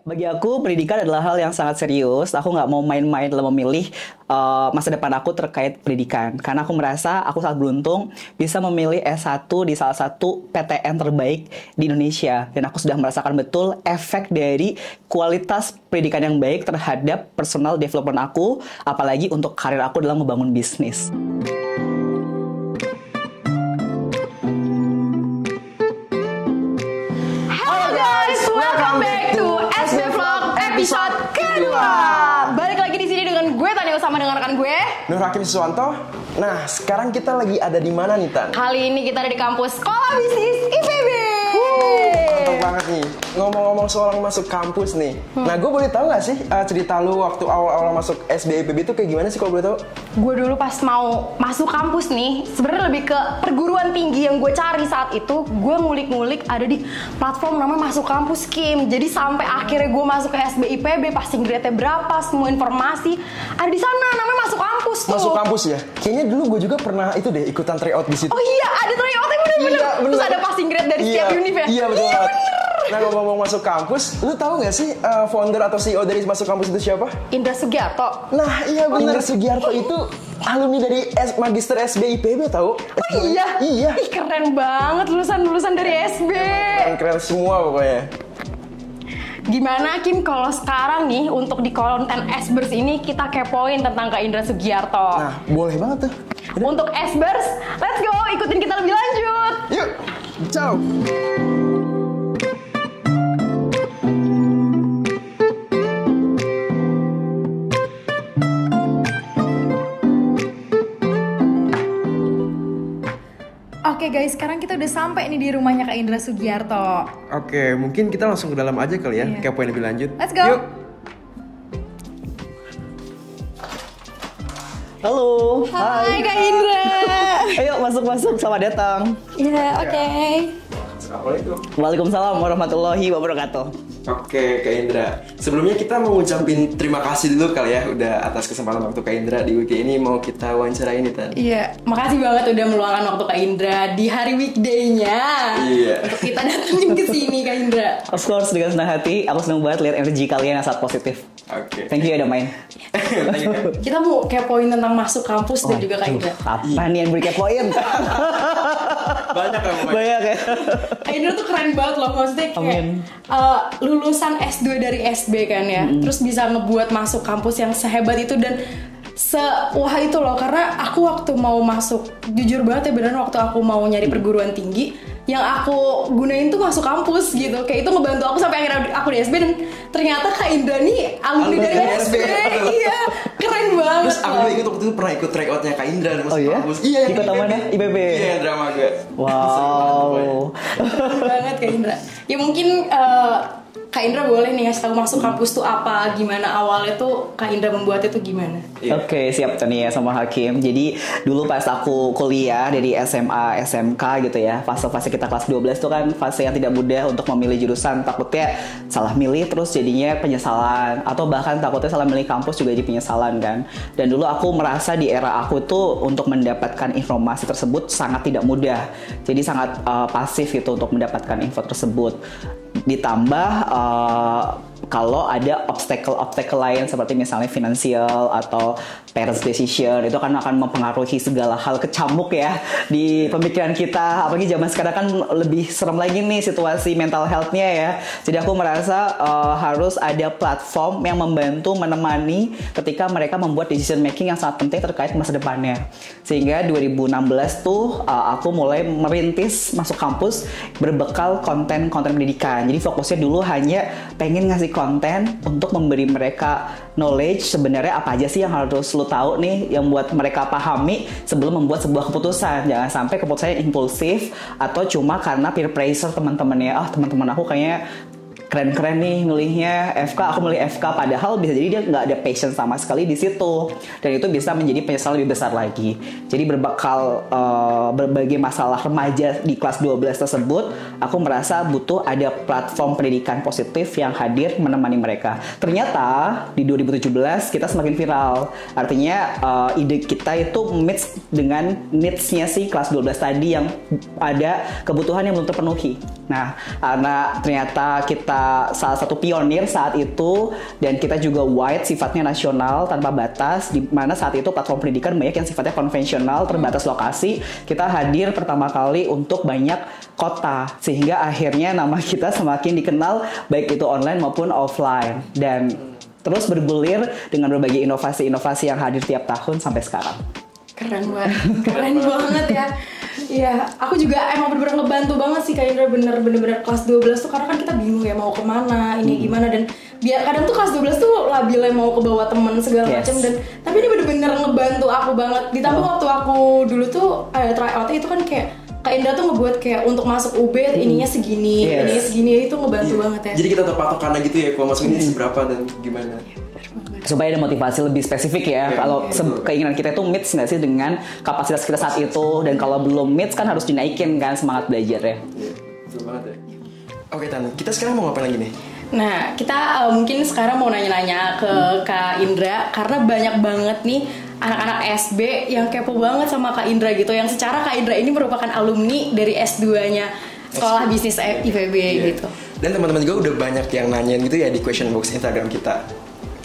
Bagi aku, pendidikan adalah hal yang sangat serius. Aku nggak mau main-main dalam memilih masa depan aku terkait pendidikan. Karena aku merasa aku sangat beruntung bisa memilih S1 di salah satu PTN terbaik di Indonesia. Dan aku sudah merasakan betul efek dari kualitas pendidikan yang baik terhadap personal development aku, apalagi untuk karir aku dalam membangun bisnis. Episode kedua. Balik lagi di sini dengan gue Tania sama dengan rekan gue Nur Hakim Siswanto. Nah, sekarang kita lagi ada di mana nih, Tan? Kali ini kita ada di kampus Sekolah Bisnis IPB. Mantap banget nih. Ngomong-ngomong soal masuk kampus nih. Nah, gue boleh tahu nggak sih cerita lu waktu awal-awal masuk SBI IPB itu kayak gimana sih kalau boleh tahu? Gue dulu pas mau masuk kampus nih, sebenarnya lebih ke perguruan tinggi yang gue cari saat itu. Gue ngulik-ngulik ada di platform namanya Masuk Kampus Kim. Jadi sampai akhirnya gue masuk ke SBI IPB, passing grade-nya berapa, semua informasi ada di sana. Namanya Masuk Kampus tuh. Masuk kampus ya? Kayaknya dulu gue juga pernah itu deh ikutan tryout di situ. Oh iya, ada tryoutnya bener-bener. Iya, bener. Terus ada passing grade dari setiap univ ya? Iya, betul banget. Nah, ngomong-ngomong masuk kampus, lu tahu nggak sih founder atau CEO dari Masuk Kampus itu siapa? Indra Sugiarto. Nah, iya bener. Sugiarto itu alumni dari Magister SBI IPB tahu? Oh iya? Iya. Ih, keren banget lulusan dari SB. Keren semua pokoknya. Gimana Kim kalau sekarang nih untuk di konten Sbers ini kita kepoin tentang Kak Indra Sugiarto. Nah, boleh banget tuh. Untuk Sbers, let's go ikutin kita lebih lanjut. Yuk, ciao. Oke guys, sekarang kita udah sampai nih di rumahnya Kak Indra Sugiarto. Oke, mungkin kita langsung ke dalam aja kali ya, Iya. kepoin lebih lanjut. Let's go. Yuk. Halo. Hai Kak Indra. Ayo masuk-masuk, selamat datang. Iya, oke. Assalamualaikum. Waalaikumsalam warahmatullahi wabarakatuh. Oke, Kak Indra. Sebelumnya kita mau ngucapin terima kasih dulu kali ya udah atas kesempatan waktu Kak Indra di weekday ini mau kita wawancarain nih, Tan. Iya, makasih banget udah meluangkan waktu Kak Indra di hari weekday-nya. Iya. Untuk kita datengin ke sini Kak Indra. Of course, dengan senang hati, aku senang banget lihat energi kalian yang sangat positif. Oke. Thank you ya udah main. Thank you, Kak. Kita mau kepoin tentang masuk kampus dan juga Kak Indra. Apa nih yang beri kepoin? Banyak kan, Mama? Banyak ya. Kak Indra tuh keren banget loh, maksudnya kayak Amin. lulusan S2 dari SB kan ya, terus bisa ngebuat masuk kampus yang sehebat itu dan wah itu loh, karena aku waktu mau masuk, jujur banget ya beneran waktu aku mau nyari perguruan tinggi, yang aku gunain tuh masuk kampus gitu, kayak itu ngebantu aku sampai akhirnya aku di SB dan ternyata Kak Indra nih alumni dari SB, iya keren banget. Terus aku juga ingat waktu itu pernah ikut tryoutnya Kak Indra di Masuk Oh iya? Kampus. Iya, Di kota mana? IPB? Iya, drama gue. Wow. Keren banget Kak Indra. Ya mungkin Kak Indra boleh nih ngasih tahu masuk kampus tuh apa, gimana awalnya tuh Kak Indra membuatnya tuh gimana? Iya. Oke, siap Tania sama Hakim. Jadi dulu pas aku kuliah dari SMA, SMK gitu ya, fase-fase kita kelas 12 tuh kan fase yang tidak mudah untuk memilih jurusan. Takutnya salah milih terus jadinya penyesalan, atau bahkan takutnya salah milih kampus juga jadi penyesalan kan. Dan dulu aku merasa di era aku tuh untuk mendapatkan informasi tersebut sangat tidak mudah. Jadi sangat pasif gitu untuk mendapatkan info tersebut. Ditambah kalau ada obstacle lain seperti misalnya finansial atau parents decision, itu kan akan mempengaruhi segala hal, kecamuk ya di pemikiran kita. Apalagi zaman sekarang kan lebih serem lagi nih situasi mental health-nya ya. Jadi aku merasa harus ada platform yang membantu menemani ketika mereka membuat decision making yang sangat penting terkait masa depannya. Sehingga 2016 tuh aku mulai merintis Masuk Kampus berbekal konten-konten pendidikan. Jadi fokusnya dulu hanya pengen ngasih konten untuk memberi mereka knowledge sebenarnya apa aja sih yang harus lu tahu nih yang buat mereka pahami sebelum membuat sebuah keputusan. Jangan sampai keputusannya impulsif atau cuma karena peer pressure teman-temannya. Teman-teman aku kayaknya keren-keren nih milihnya FK, aku milih FK, padahal bisa jadi dia nggak ada passion sama sekali di situ, dan itu bisa menjadi penyesalan lebih besar lagi. Jadi berbekal berbagai masalah remaja di kelas 12 tersebut, aku merasa butuh ada platform pendidikan positif yang hadir menemani mereka. Ternyata di 2017 kita semakin viral, artinya ide kita itu match dengan needs-nya si kelas 12 tadi yang ada kebutuhan yang belum terpenuhi. Nah, karena ternyata kita kita salah satu pionir saat itu, dan kita juga wide, sifatnya nasional tanpa batas, di mana saat itu platform pendidikan banyak yang sifatnya konvensional, terbatas lokasi. Kita hadir pertama kali untuk banyak kota, sehingga akhirnya nama kita semakin dikenal baik itu online maupun offline, dan terus bergulir dengan berbagai inovasi-inovasi yang hadir tiap tahun sampai sekarang. Keren banget ya. Iya, aku juga emang bener-bener ngebantu banget sih Kak Indra, bener-bener kelas 12 tuh, karena kan kita bingung ya mau kemana, ini gimana, dan biar kadang tuh kelas 12 tuh labilnya mau ke bawah temen segala macam, dan tapi ini bener-bener ngebantu aku banget. Ditambah waktu aku dulu tuh tryout itu kan kayak Kak Indra tuh ngebuat kayak untuk masuk UB ininya segini, ininya segini, itu ngebantu banget ya. Jadi kita terpatokannya gitu ya, kalau masuk ini seberapa dan gimana. Supaya ada motivasi lebih spesifik ya. Kalau keinginan kita itu meets nggak sih dengan kapasitas kita saat itu, dan kalau belum meets kan harus dinaikin kan semangat belajarnya. Iya, betul banget ya. Oke Tan, kita sekarang mau ngapain lagi nih? Nah, kita mungkin sekarang mau nanya-nanya ke Kak Indra, karena banyak banget nih anak-anak SB yang kepo banget sama Kak Indra gitu, yang secara Kak Indra ini merupakan alumni dari S2-nya Sekolah Bisnis IPB gitu. Dan teman-teman juga udah banyak yang nanyain gitu ya di question box Instagram kita.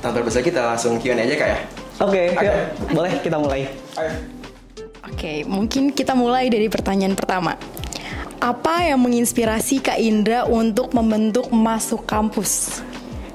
Tanpa berbahasa kita langsung Q&A aja Kak ya? Oke, yuk, boleh kita mulai. Oke, mungkin kita mulai dari pertanyaan pertama. Apa yang menginspirasi Kak Indra untuk membentuk Masuk Kampus?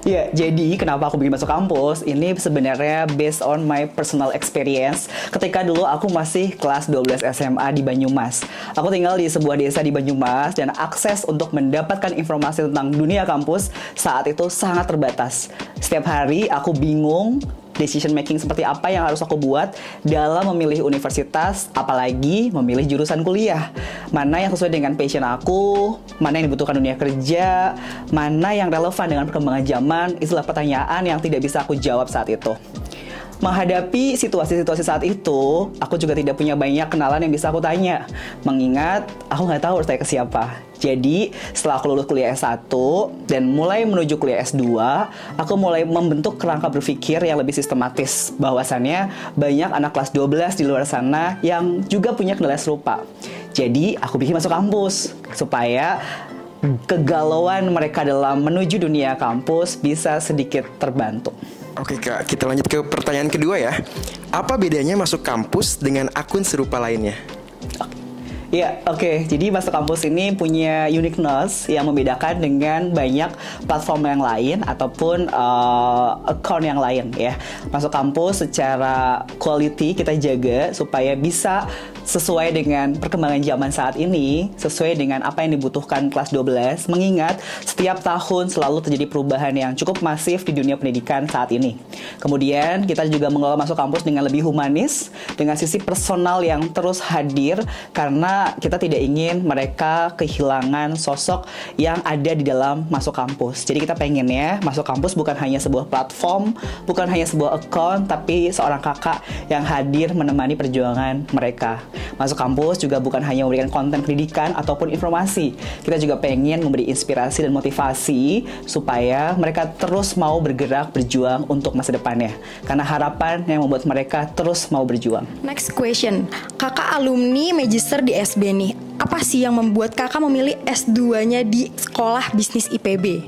Ya, jadi kenapa aku bikin Masuk Kampus ini sebenarnya based on my personal experience. Ketika dulu aku masih kelas 12 SMA di Banyumas. Aku tinggal di sebuah desa di Banyumas, dan akses untuk mendapatkan informasi tentang dunia kampus saat itu sangat terbatas. Setiap hari aku bingung decision making seperti apa yang harus aku buat dalam memilih universitas, apalagi memilih jurusan kuliah. Mana yang sesuai dengan passion aku, mana yang dibutuhkan dunia kerja, mana yang relevan dengan perkembangan zaman, itulah pertanyaan yang tidak bisa aku jawab saat itu. Menghadapi situasi-situasi saat itu, aku juga tidak punya banyak kenalan yang bisa aku tanya, mengingat aku nggak tahu harus tanya ke siapa. Jadi, setelah aku lulus kuliah S1 dan mulai menuju kuliah S2, aku mulai membentuk kerangka berpikir yang lebih sistematis. Bahwasannya banyak anak kelas 12 di luar sana yang juga punya kendala serupa. Jadi, aku bikin Masuk Kampus supaya kegalauan mereka dalam menuju dunia kampus bisa sedikit terbantu. Oke Kak, kita lanjut ke pertanyaan kedua ya. Apa bedanya Masuk Kampus dengan akun serupa lainnya? Ya, oke. Jadi Masuk Kampus ini punya uniqueness yang membedakan dengan banyak platform yang lain ataupun account yang lain ya. Masuk Kampus secara quality kita jaga supaya bisa sesuai dengan perkembangan zaman saat ini, sesuai dengan apa yang dibutuhkan kelas 12, mengingat setiap tahun selalu terjadi perubahan yang cukup masif di dunia pendidikan saat ini. Kemudian kita juga mengelola Masuk Kampus dengan lebih humanis, dengan sisi personal yang terus hadir, karena kita tidak ingin mereka kehilangan sosok yang ada di dalam Masuk Kampus. Jadi kita pengennya Masuk Kampus bukan hanya sebuah platform, bukan hanya sebuah account, tapi seorang kakak yang hadir menemani perjuangan mereka. Masuk Kampus juga bukan hanya memberikan konten pendidikan ataupun informasi. Kita juga pengen memberi inspirasi dan motivasi supaya mereka terus mau bergerak, berjuang untuk masa depannya. Karena harapan yang membuat mereka terus mau berjuang. Next question. Kakak alumni magister di SB nih. Apa sih yang membuat kakak memilih S2-nya di Sekolah Bisnis IPB?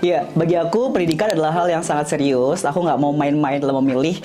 Ya, bagi aku pendidikan adalah hal yang sangat serius. Aku nggak mau main-main dalam memilih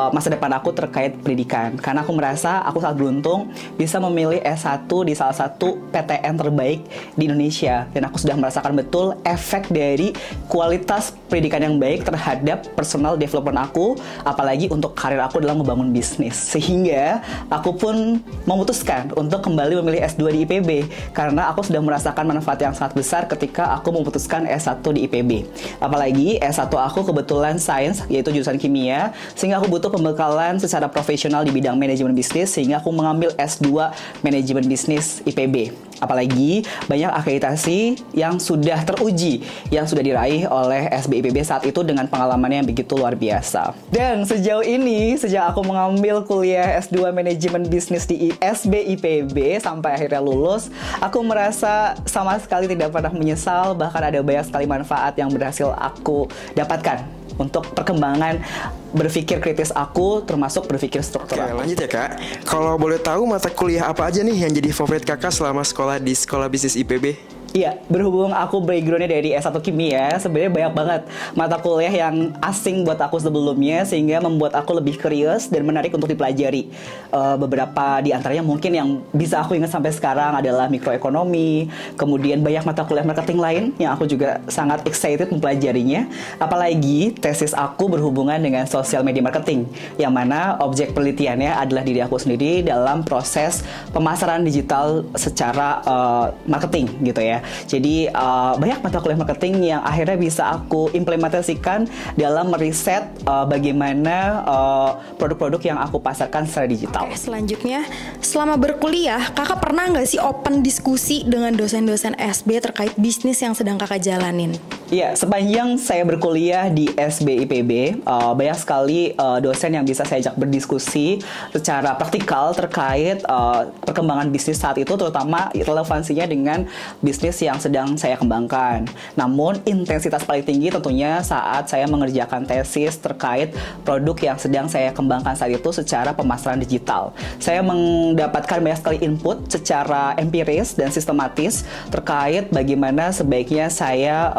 masa depan aku terkait pendidikan. Karena aku merasa aku sangat beruntung bisa memilih S1 di salah satu PTN terbaik di Indonesia. Dan aku sudah merasakan betul efek dari kualitas pendidikan yang baik terhadap personal development aku, apalagi untuk karir aku dalam membangun bisnis. Sehingga aku pun memutuskan untuk kembali memilih S2 di IPB. Karena aku sudah merasakan manfaat yang sangat besar ketika aku memutuskan S1 di IPB. Apalagi S1 aku kebetulan sains, yaitu jurusan kimia, sehingga aku butuh pembekalan secara profesional di bidang manajemen bisnis, sehingga aku mengambil S2 manajemen bisnis IPB. Apalagi banyak akreditasi yang sudah teruji, yang sudah diraih oleh SB IPB saat itu dengan pengalamannya yang begitu luar biasa. Dan sejauh ini, sejak aku mengambil kuliah S2 manajemen bisnis di SB IPB sampai akhirnya lulus, aku merasa sama sekali tidak pernah menyesal, bahkan ada banyak sekali manfaat yang berhasil aku dapatkan untuk perkembangan berpikir kritis aku, termasuk berpikir struktural. Oke, lanjut ya Kak. Kalau boleh tahu mata kuliah apa aja nih yang jadi favorit kakak selama sekolah di Sekolah Bisnis IPB? Iya, berhubung aku backgroundnya dari S1 Kimia, sebenarnya banyak banget mata kuliah yang asing buat aku sebelumnya, sehingga membuat aku lebih curious dan menarik untuk dipelajari. Beberapa di antaranya mungkin yang bisa aku ingat sampai sekarang adalah mikroekonomi, kemudian banyak mata kuliah marketing lain yang aku juga sangat excited mempelajarinya. Apalagi tesis aku berhubungan dengan social media marketing, yang mana objek penelitiannya adalah diri aku sendiri dalam proses pemasaran digital secara marketing gitu ya. Jadi banyak mata kuliah marketing yang akhirnya bisa aku implementasikan dalam meriset bagaimana produk-produk yang aku pasarkan secara digital. Oke, selanjutnya, selama berkuliah, kakak pernah nggak sih open diskusi dengan dosen-dosen SB terkait bisnis yang sedang kakak jalanin? Iya, sepanjang saya berkuliah di SB IPB, banyak sekali dosen yang bisa saya ajak berdiskusi secara praktikal terkait perkembangan bisnis saat itu, terutama relevansinya dengan bisnis yang sedang saya kembangkan. Namun intensitas paling tinggi tentunya saat saya mengerjakan tesis terkait produk yang sedang saya kembangkan saat itu secara pemasaran digital. Saya mendapatkan banyak sekali input secara empiris dan sistematis terkait bagaimana sebaiknya saya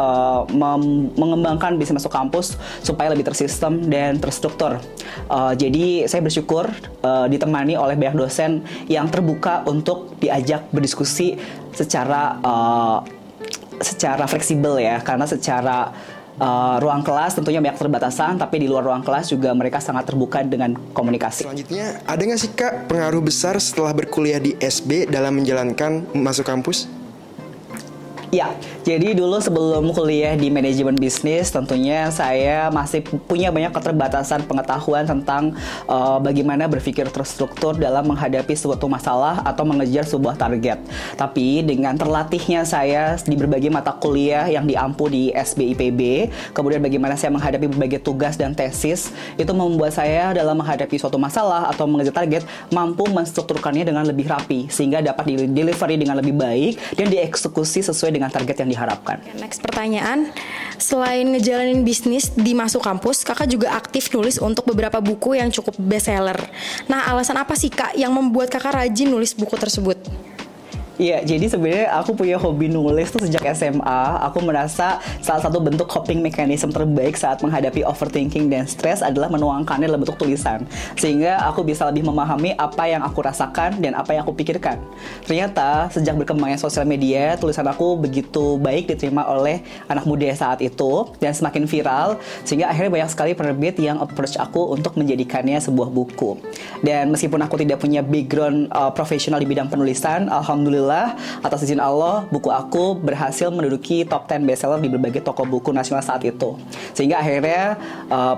mengembangkan bisnis masuk kampus supaya lebih tersistem dan terstruktur. Jadi saya bersyukur ditemani oleh banyak dosen yang terbuka untuk diajak berdiskusi secara fleksibel ya, karena secara ruang kelas tentunya banyak keterbatasan, tapi di luar ruang kelas juga mereka sangat terbuka dengan komunikasi. Selanjutnya, ada nggak sih Kak pengaruh besar setelah berkuliah di SB dalam menjalankan masuk kampus? Ya, jadi dulu sebelum kuliah di manajemen bisnis, tentunya saya masih punya banyak keterbatasan pengetahuan tentang bagaimana berpikir terstruktur dalam menghadapi suatu masalah atau mengejar sebuah target. Tapi dengan terlatihnya saya di berbagai mata kuliah yang diampu di SB IPB, kemudian bagaimana saya menghadapi berbagai tugas dan tesis, itu membuat saya dalam menghadapi suatu masalah atau mengejar target mampu menstrukturkannya dengan lebih rapi, sehingga dapat delivery dengan lebih baik dan dieksekusi sesuai dengan target yang diharapkan. Next pertanyaan, selain ngejalanin bisnis di masuk kampus, kakak juga aktif nulis untuk beberapa buku yang cukup bestseller. Nah, alasan apa sih Kak yang membuat kakak rajin nulis buku tersebut? Iya, jadi sebenarnya aku punya hobi nulis tuh sejak SMA. Aku merasa salah satu bentuk coping mechanism terbaik saat menghadapi overthinking dan stres adalah menuangkannya dalam bentuk tulisan. Sehingga aku bisa lebih memahami apa yang aku rasakan dan apa yang aku pikirkan. Ternyata sejak berkembangnya sosial media, tulisan aku begitu baik diterima oleh anak muda saat itu dan semakin viral, sehingga akhirnya banyak sekali penerbit yang approach aku untuk menjadikannya sebuah buku. Dan meskipun aku tidak punya background profesional di bidang penulisan, alhamdulillah atas izin Allah, buku aku berhasil menduduki top 10 bestseller di berbagai toko buku nasional saat itu. Sehingga akhirnya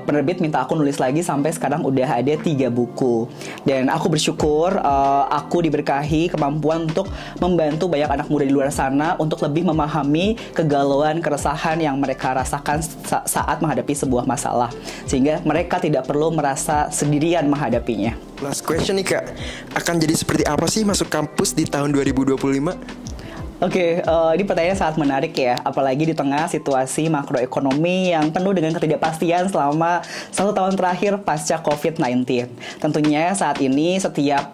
penerbit minta aku nulis lagi sampai sekarang udah ada 3 buku. Dan aku bersyukur aku diberkahi kemampuan untuk membantu banyak anak muda di luar sana untuk lebih memahami kegalauan, keresahan yang mereka rasakan saat menghadapi sebuah masalah. Sehingga mereka tidak perlu merasa sendirian menghadapinya. Last question nih Kak, akan jadi seperti apa sih masuk kampus di tahun 2025? Oke, ini pertanyaan sangat menarik ya, apalagi di tengah situasi makroekonomi yang penuh dengan ketidakpastian selama 1 tahun terakhir pasca COVID-19. Tentunya saat ini setiap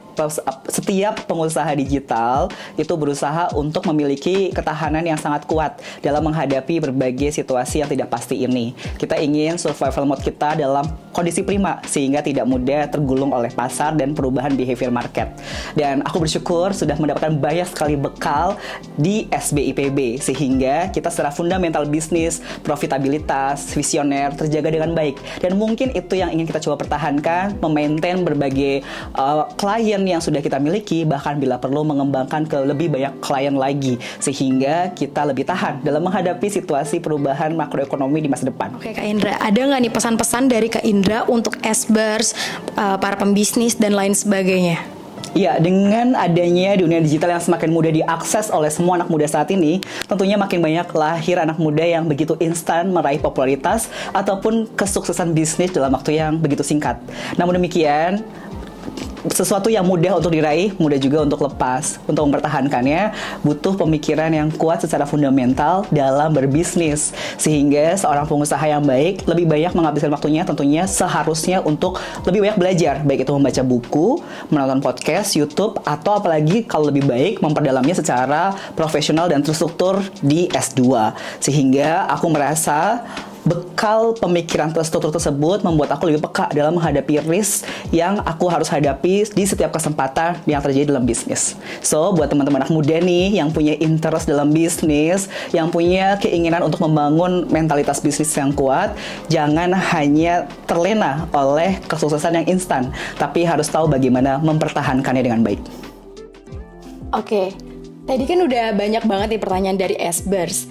pengusaha digital itu berusaha untuk memiliki ketahanan yang sangat kuat dalam menghadapi berbagai situasi yang tidak pasti ini. Kita ingin survival mode kita dalam kondisi prima sehingga tidak mudah tergulung oleh pasar dan perubahan behavior market. Dan aku bersyukur sudah mendapatkan banyak sekali bekal di SB IPB sehingga kita secara fundamental bisnis, profitabilitas, visioner terjaga dengan baik. Dan mungkin itu yang ingin kita coba pertahankan, memaintain berbagai klien yang sudah kita miliki, bahkan bila perlu mengembangkan ke lebih banyak klien lagi sehingga kita lebih tahan dalam menghadapi situasi perubahan makroekonomi di masa depan. Oke Kak Indra, ada nggak nih pesan-pesan dari Kak Indra untuk SBers, para pembisnis dan lain sebagainya? Ya, dengan adanya dunia digital yang semakin mudah diakses oleh semua anak muda saat ini, tentunya makin banyak lahir anak muda yang begitu instan meraih popularitas ataupun kesuksesan bisnis dalam waktu yang begitu singkat. Namun demikian, sesuatu yang mudah untuk diraih, mudah juga untuk lepas. Untuk mempertahankannya, butuh pemikiran yang kuat secara fundamental dalam berbisnis. Sehingga seorang pengusaha yang baik lebih banyak menghabiskan waktunya tentunya seharusnya untuk lebih banyak belajar. Baik itu membaca buku, menonton podcast, YouTube, atau apalagi kalau lebih baik memperdalamnya secara profesional dan terstruktur di S2. Sehingga aku merasa bekal pemikiran terstruktur tersebut membuat aku lebih peka dalam menghadapi risk yang aku harus hadapi di setiap kesempatan yang terjadi dalam bisnis. So, buat teman-teman anak muda nih yang punya interest dalam bisnis, yang punya keinginan untuk membangun mentalitas bisnis yang kuat, jangan hanya terlena oleh kesuksesan yang instan, tapi harus tahu bagaimana mempertahankannya dengan baik. Oke, tadi kan udah banyak banget nih pertanyaan dari Sbers.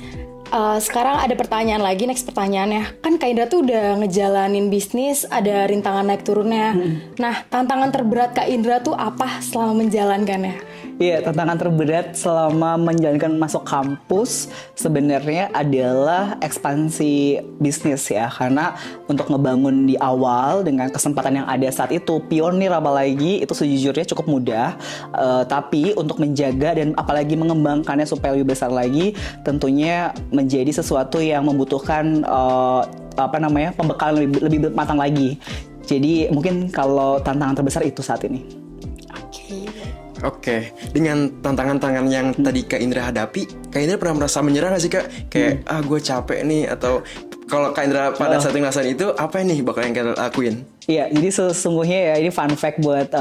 Sekarang ada pertanyaan lagi, next pertanyaannya. Kan Kak Indra tuh udah ngejalanin bisnis, ada rintangan naik turunnya. Nah, tantangan terberat Kak Indra tuh apa selama menjalankannya? Iya, tantangan terberat selama menjalankan masuk kampus sebenarnya adalah ekspansi bisnis ya. Karena untuk ngebangun di awal dengan kesempatan yang ada saat itu, pionir apalagi, itu sejujurnya cukup mudah. Tapi untuk menjaga dan apalagi mengembangkannya supaya lebih besar lagi, tentunya menjadi sesuatu yang membutuhkan pembekalan lebih matang lagi. Jadi mungkin kalau tantangan terbesar itu saat ini. Oke, dengan tantangan-tantangan yang tadi Kak Indra hadapi, Kak Indra pernah merasa menyerah gak sih Kak? Kayak, gue capek nih, atau kalau Kak Indra pada saat ngerasain itu, apa nih bakal yang Kak lakuin? Iya, jadi sesungguhnya ya ini fun fact buat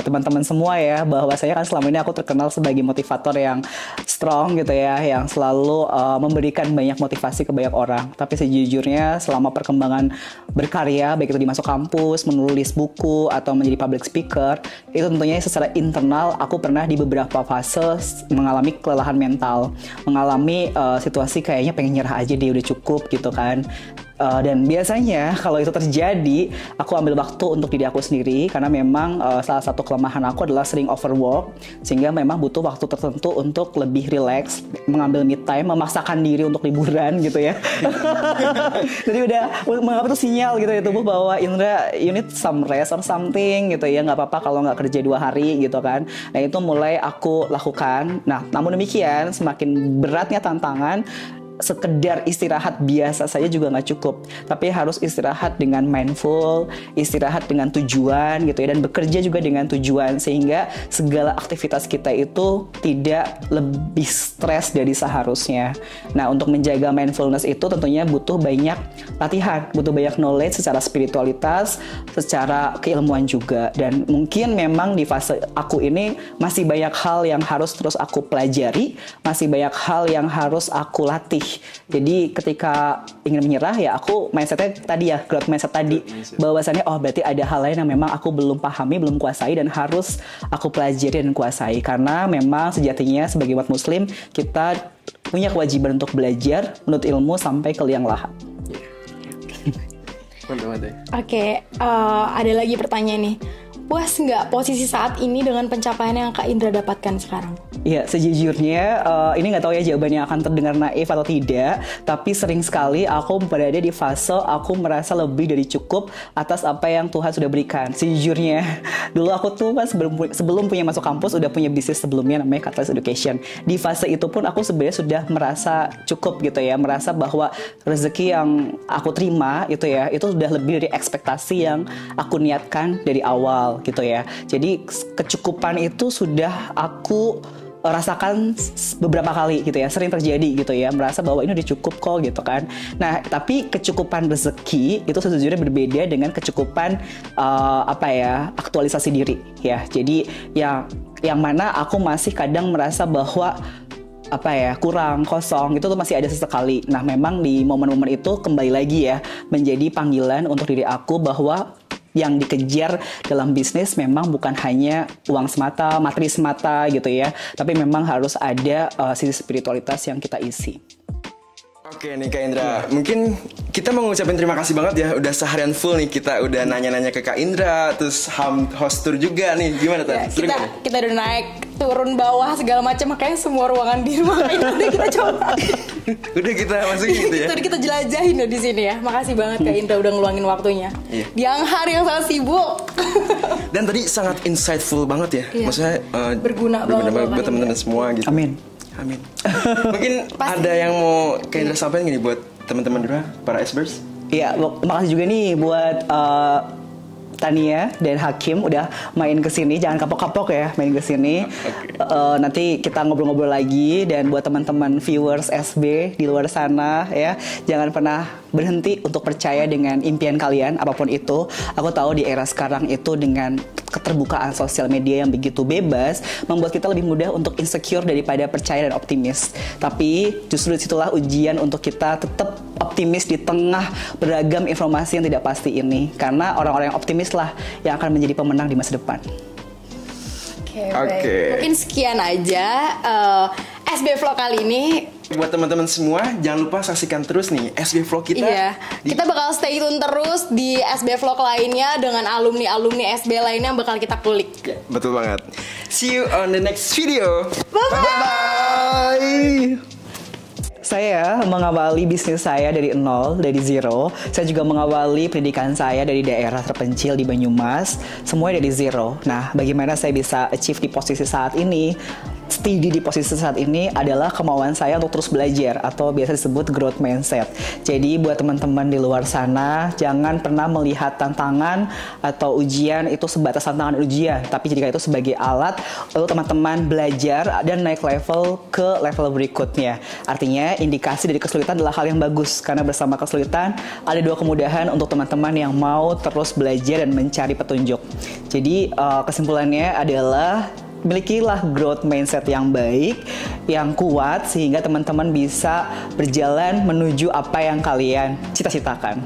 teman-teman semua ya, bahwa saya kan selama ini aku terkenal sebagai motivator yang strong gitu ya, yang selalu memberikan banyak motivasi ke banyak orang. Tapi sejujurnya selama perkembangan berkarya, baik itu di masuk kampus, menulis buku, atau menjadi public speaker, itu tentunya secara internal aku pernah di beberapa fase mengalami kelelahan mental, mengalami situasi kayaknya pengen nyerah aja deh, udah cukup gitu kan. Dan biasanya kalau itu terjadi, aku ambil waktu untuk diri aku sendiri, karena memang salah satu kelemahan aku adalah sering overwork, sehingga memang butuh waktu tertentu untuk lebih relax, mengambil me time, memaksakan diri untuk liburan gitu ya. Jadi udah menganggap itu sinyal gitu ya tubuh bahwa Indra, you need some rest or something gitu ya, nggak apa-apa kalau nggak kerja 2 hari gitu kan. Nah itu mulai aku lakukan. Nah namun demikian semakin beratnya tantangan, sekedar istirahat biasa saja juga nggak cukup, tapi harus istirahat dengan mindful, istirahat dengan tujuan gitu ya, dan bekerja juga dengan tujuan, sehingga segala aktivitas kita itu tidak lebih stres dari seharusnya. Nah untuk menjaga mindfulness itu tentunya butuh banyak latihan, butuh banyak knowledge secara spiritualitas, secara keilmuan juga, dan mungkin memang di fase aku ini masih banyak hal yang harus terus aku pelajari, masih banyak hal yang harus aku latih. Jadi ketika ingin menyerah ya aku mindsetnya tadi ya, growth mindset tadi, bahwasannya oh berarti ada hal lain yang memang aku belum pahami, belum kuasai, dan harus aku pelajari dan kuasai. Karena memang sejatinya sebagai umat muslim kita punya kewajiban untuk belajar, menuntut ilmu sampai ke liang lahat. Oke, ada lagi pertanyaan nih. Puas nggak posisi saat ini dengan pencapaian yang Kak Indra dapatkan sekarang? Iya, sejujurnya ini nggak tahu ya jawabannya akan terdengar naif atau tidak, tapi sering sekali aku berada di fase aku merasa lebih dari cukup atas apa yang Tuhan sudah berikan. Sejujurnya, dulu aku tuh kan sebelum punya masuk kampus udah punya bisnis sebelumnya namanya Catalyst Education. Di fase itu pun aku sebenarnya sudah merasa cukup gitu ya, merasa bahwa rezeki yang aku terima itu ya, itu sudah lebih dari ekspektasi yang aku niatkan dari awal gitu ya. Jadi kecukupan itu sudah aku rasakan beberapa kali gitu ya, sering terjadi gitu ya, merasa bahwa ini udah cukup kok gitu kan. Nah tapi kecukupan rezeki itu sejujurnya berbeda dengan kecukupan aktualisasi diri ya. Jadi yang mana aku masih kadang merasa bahwa kurang, kosong, itu tuh masih ada sesekali. Nah memang di momen-momen itu kembali lagi ya menjadi panggilan untuk diri aku bahwa yang dikejar dalam bisnis memang bukan hanya uang semata, materi semata gitu ya, tapi memang harus ada sisi spiritualitas yang kita isi. Oke nih Kak Indra, mungkin kita mau ngucapin terima kasih banget ya, udah seharian full nih kita udah nanya-nanya ke Kak Indra, terus host tour juga nih, gimana Tan? Ya, kita udah naik, turun bawah segala macam, makanya semua ruangan di rumah udah kita coba. Udah kita masukin gitu ya. Udah kita jelajahin ya di sini ya. Makasih banget Kak Indra udah ngeluangin waktunya. Di hari yang sangat sibuk. Dan tadi sangat insightful banget ya. Iya. Maksudnya Berguna banget loh, buat Kak teman-teman Indra. semua gitu. Amin. Amin. Mungkin Pasti. ada yang mau Kak Indra sampaikan gini buat teman-teman dulu para Sbers? Iya, makasih juga nih buat Tania dan Hakim udah main ke sini. Jangan kapok-kapok ya main ke sini. Nanti kita ngobrol-ngobrol lagi, dan buat teman-teman viewers SB di luar sana ya, jangan pernah berhenti untuk percaya dengan impian kalian apapun itu. Aku tahu di era sekarang itu dengan keterbukaan sosial media yang begitu bebas membuat kita lebih mudah untuk insecure daripada percaya dan optimis. Tapi justru disitulah ujian untuk kita tetap optimis di tengah beragam informasi yang tidak pasti ini, karena orang-orang yang optimis lah yang akan menjadi pemenang di masa depan. Oke, Oke. baik. Mungkin sekian aja SB Vlog kali ini. Buat teman-teman semua, jangan lupa saksikan terus nih SB Vlog kita. Iya, kita bakal stay tune terus di SB Vlog lainnya dengan alumni-alumni SB lainnya yang bakal kita kulik. Ya, betul banget. See you on the next video. Bye. Saya mengawali bisnis saya dari nol, dari zero. Saya juga mengawali pendidikan saya dari daerah terpencil di Banyumas, semuanya dari zero. Nah, bagaimana saya bisa achieve di posisi saat ini? Steady di posisi saat ini adalah kemauan saya untuk terus belajar, atau biasa disebut growth mindset. Jadi buat teman-teman di luar sana, jangan pernah melihat tantangan atau ujian itu sebatas tantangan ujian, tapi jadikan itu sebagai alat untuk teman-teman belajar dan naik level ke level berikutnya. Artinya indikasi dari kesulitan adalah hal yang bagus, karena bersama kesulitan ada dua kemudahan untuk teman-teman yang mau terus belajar dan mencari petunjuk. Jadi kesimpulannya adalah milikilah growth mindset yang baik, yang kuat, sehingga teman-teman bisa berjalan menuju apa yang kalian cita-citakan.